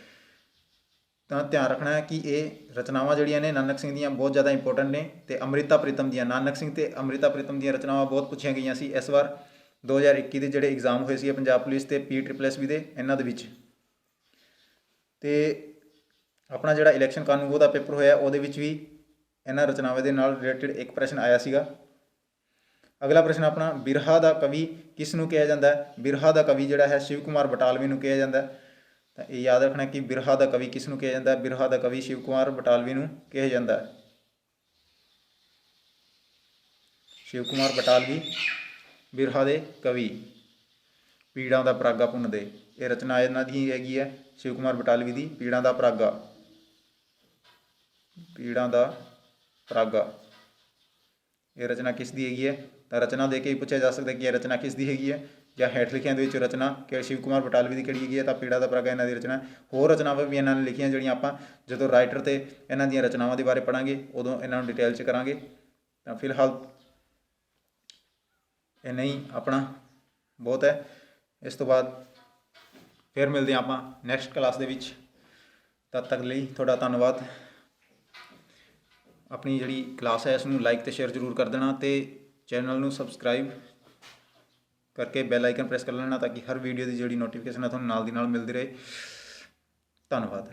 ਤਾਂ ਧਿਆਨ ਰੱਖਣਾ ਹੈ ਕਿ ਇਹ ਰਚਨਾਵਾਂ ਜਿਹੜੀਆਂ ਨੇ ਨਾਨਕ ਸਿੰਘ ਦੀਆਂ ਬਹੁਤ ਜ਼ਿਆਦਾ ਇੰਪੋਰਟੈਂਟ ਨੇ ਤੇ ਅੰਮ੍ਰਿਤਾ ਪ੍ਰੀਤਮ ਦੀਆਂ, ਨਾਨਕ ਸਿੰਘ ਤੇ ਅੰਮ੍ਰਿਤਾ ਪ੍ਰੀਤਮ ਦੀਆਂ ਰਚਨਾਵਾਂ ਬਹੁਤ ਪੁੱਛੀਆਂ ਗਈਆਂ ਸੀ ਇਸ ਵਾਰ 2021 ਦੇ ਜਿਹੜੇ ਐਗਜ਼ਾਮ ਹੋਏ ਸੀ ਪੰਜਾਬ ਪੁਲਿਸ ਤੇ PSSB ਦੇ ਇਹਨਾਂ ਦੇ ਵਿੱਚ। ਤੇ ਆਪਣਾ ਜਿਹੜਾ ਇਲੈਕਸ਼ਨ ਕਾਨੂੰਗੋ ਦਾ ਪੇਪਰ ਹੋਇਆ ਉਹਦੇ ਵਿੱਚ ਵੀ ਇਹਨਾਂ ਰਚਨਾਵਾਂ ਦੇ ਨਾਲ ਰਿਲੇਟਡ ਇੱਕ ਪ੍ਰਸ਼ਨ ਆਇਆ ਸੀਗਾ। ਅਗਲਾ ਪ੍ਰਸ਼ਨ ਆਪਣਾ, ਬਿਰਹਾ ਦਾ ਕਵੀ ਕਿਸ ਨੂੰ ਕਿਹਾ ਜਾਂਦਾ ਹੈ। ਬਿਰਹਾ ਦਾ ਕਵੀ ਜਿਹੜਾ ਹੈ ਸ਼ਿਵ ਕੁਮਾਰ ਬਟਾਲਵੀ ਨੂੰ ਕਿਹਾ ਜਾਂਦਾ ਹੈ। ਤਾਂ ਇਹ ਯਾਦ ਰੱਖਣਾ ਕਿ ਬਿਰਹਾ ਦਾ ਕਵੀ ਕਿਸ ਨੂੰ ਕਿਹਾ ਜਾਂਦਾ ਹੈ। ਬਿਰਹਾ ਦਾ ਕਵੀ ਸ਼ਿਵ ਕੁਮਾਰ ਬਟਾਲਵੀ ਨੂੰ ਕਿਹਾ ਜਾਂਦਾ ਹੈ। ਸ਼ਿਵ ਕੁਮਾਰ ਬਟਾਲਵੀ ਬਿਰਹਾ ਦੇ ਕਵੀ। ਪੀੜਾਂ ਦਾ ਪਰਾਗਾ ਭੁੰਨਦੇ, ਇਹ ਰਚਨਾ ਇਹਨਾਂ ਦੀ ਹੈਗੀ ਹੈ ਸ਼ਿਵ ਕੁਮਾਰ ਬਟਾਲਵੀ ਦੀ, ਪੀੜਾਂ ਦਾ ਪਰਾਗਾ। ਪੀੜਾਂ ਦਾ ਪਰਾਗਾ ਇਹ ਰਚਨਾ ਕਿਸ ਦੀ ਹੈਗੀ ਹੈ। ਤਾਂ ਰਚਨਾ ਦੇ ਕੇ ਹੀ ਪੁੱਛਿਆ ਜਾ ਸਕਦਾ ਕਿ ਇਹ ਰਚਨਾ ਕਿਸ ਦੀ ਹੈਗੀ ਹੈ ਜਾਂ ਹੇਠ ਲਿਖਿਆਂ ਦੇ ਵਿੱਚ ਰਚਨਾ ਕਿ ਸ਼ਿਵ ਕੁਮਾਰ ਬਟਾਲਵੀ ਦੀ ਕਿਹੜੀ ਹੈਗੀ ਹੈ। ਤਾਂ ਪੀੜਾਂ ਦਾ ਪਰਾਗਾ ਇਹਨਾਂ ਦੀ ਰਚਨਾ। ਹੋਰ ਰਚਨਾਵਾਂ ਵੀ ਇਹਨਾਂ ਨੇ ਲਿਖੀਆਂ ਜਿਹੜੀਆਂ ਆਪਾਂ ਜਦੋਂ ਰਾਈਟਰ ਤੇ ਇਹਨਾਂ ਦੀਆਂ ਰਚਨਾਵਾਂ ਦੇ ਬਾਰੇ ਪੜ੍ਹਾਂਗੇ ਉਦੋਂ ਇਹਨਾਂ ਨੂੰ ਡਿਟੇਲ 'ਚ ਕਰਾਂਗੇ। ਤਾਂ ਫਿਲਹਾਲ ਇੰਨਾ ਹੀ ਆਪਣਾ ਬਹੁਤ ਹੈ। ਇਸ ਤੋਂ ਬਾਅਦ ਫਿਰ ਮਿਲਦੇ ਹਾਂ ਆਪਾਂ ਨੈਕਸਟ ਕਲਾਸ ਦੇ ਵਿੱਚ। ਤਦ ਤੱਕ ਲਈ ਤੁਹਾਡਾ ਧੰਨਵਾਦ। ਆਪਣੀ ਜਿਹੜੀ ਕਲਾਸ ਹੈ ਇਸ ਨੂੰ ਲਾਈਕ ਅਤੇ ਸ਼ੇਅਰ ਜ਼ਰੂਰ ਕਰ ਦੇਣਾ ਅਤੇ ਚੈਨਲ ਨੂੰ ਸਬਸਕ੍ਰਾਈਬ ਕਰਕੇ ਬੈਲ ਆਈਕਨ ਪ੍ਰੈਸ ਕਰ ਲੈਣਾ ਤਾਂ ਕਿ ਹਰ ਵੀਡੀਓ ਦੀ ਜਿਹੜੀ ਨੋਟੀਫਿਕੇਸ਼ਨ ਹੈ ਤੁਹਾਨੂੰ ਨਾਲ ਦੀ ਨਾਲ ਮਿਲਦੀ ਰਹੇ। ਧੰਨਵਾਦ।